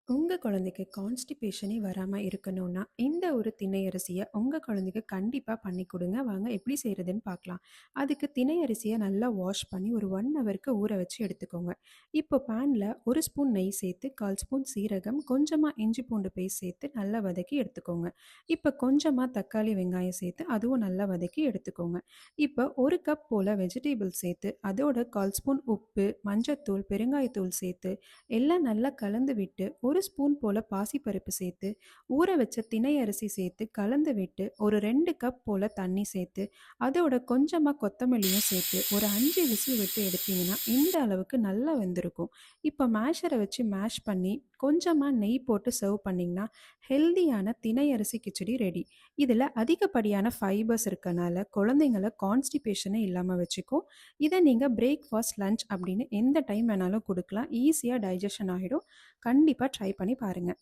உங்க குழந்தைக்கு கான்ஸ்டிபேஷனே வராம இருக்கணும்னா, இந்த ஒரு திணை அரிசிய உங்க குழந்தைக்கு கண்டிப்பா பண்ணி குடுங்க. வாங்க எப்படி செய்றதுன்னு பார்க்கலாம். அதுக்கு திணை அரிசிய நல்லா வாஷ் பண்ணி ஒரு 1 ஹவருக்கு ஊற வச்சு எடுத்துக்கோங்க. இப்போ பேன்ல 1 ஸ்பூன் நெய் சேர்த்து, 1/4 ஸ்பூன் சீரகம், கொஞ்சமா இஞ்சி பூண்டு பேஸ்ட் சேர்த்து நல்லா வதக்கி எடுத்துக்கோங்க. இப்போ கொஞ்சமா தக்காளி, வெங்காயம் சேர்த்து அதுவும் நல்லா வதக்கி எடுத்துக்கோங்க. இப்போ 1 கப் போல வெஜிடபிள் சேர்த்து, அதோட 1/4 ஸ்பூன் உப்பு, மஞ்சத்தூள், பெருங்காயத்தூள் சேர்த்து எல்லாம் நல்லா கலந்து விட்டு, 1 ஸ்பூன் போல பாசிப்பருப்பு சேர்த்து, ஊற வச்ச திணை அரிசி சேர்த்து கலந்து விட்டு, ஒரு 2 கப் போல தண்ணி சேர்த்து, அதோட கொஞ்சமா கொத்தமல்லியும் சேர்த்து, ஒரு 5 விசில் விட்டு எடுத்தீங்கன்னா, இந்த அளவுக்கு நல்லா வெந்திருக்கும். இப்போ மேஷர வச்சு மேஷ் பண்ணி, கொஞ்சமா நெய் போட்டு சர்வ் பண்ணீங்கன்னா, ஹெல்தியான திணை அரிசி கிச்சடி ரெடி. இதில அதிகப்படியான ஃபைபர்ஸ் இருக்கனால, குழந்தைங்கள கான்ஸ்டிபேஷனே இல்லாம வச்சுக்கும். இத நீங்க பிரேக்ஃபாஸ்ட், லஞ்ச் அப்படின்னு எந்த டைம் வேணாலும் குடுக்கலாம். ஈஸியா டைஜஷன் ஆயிடும். கண்டிப்பா ட்ரை பண்ணி பாருங்க.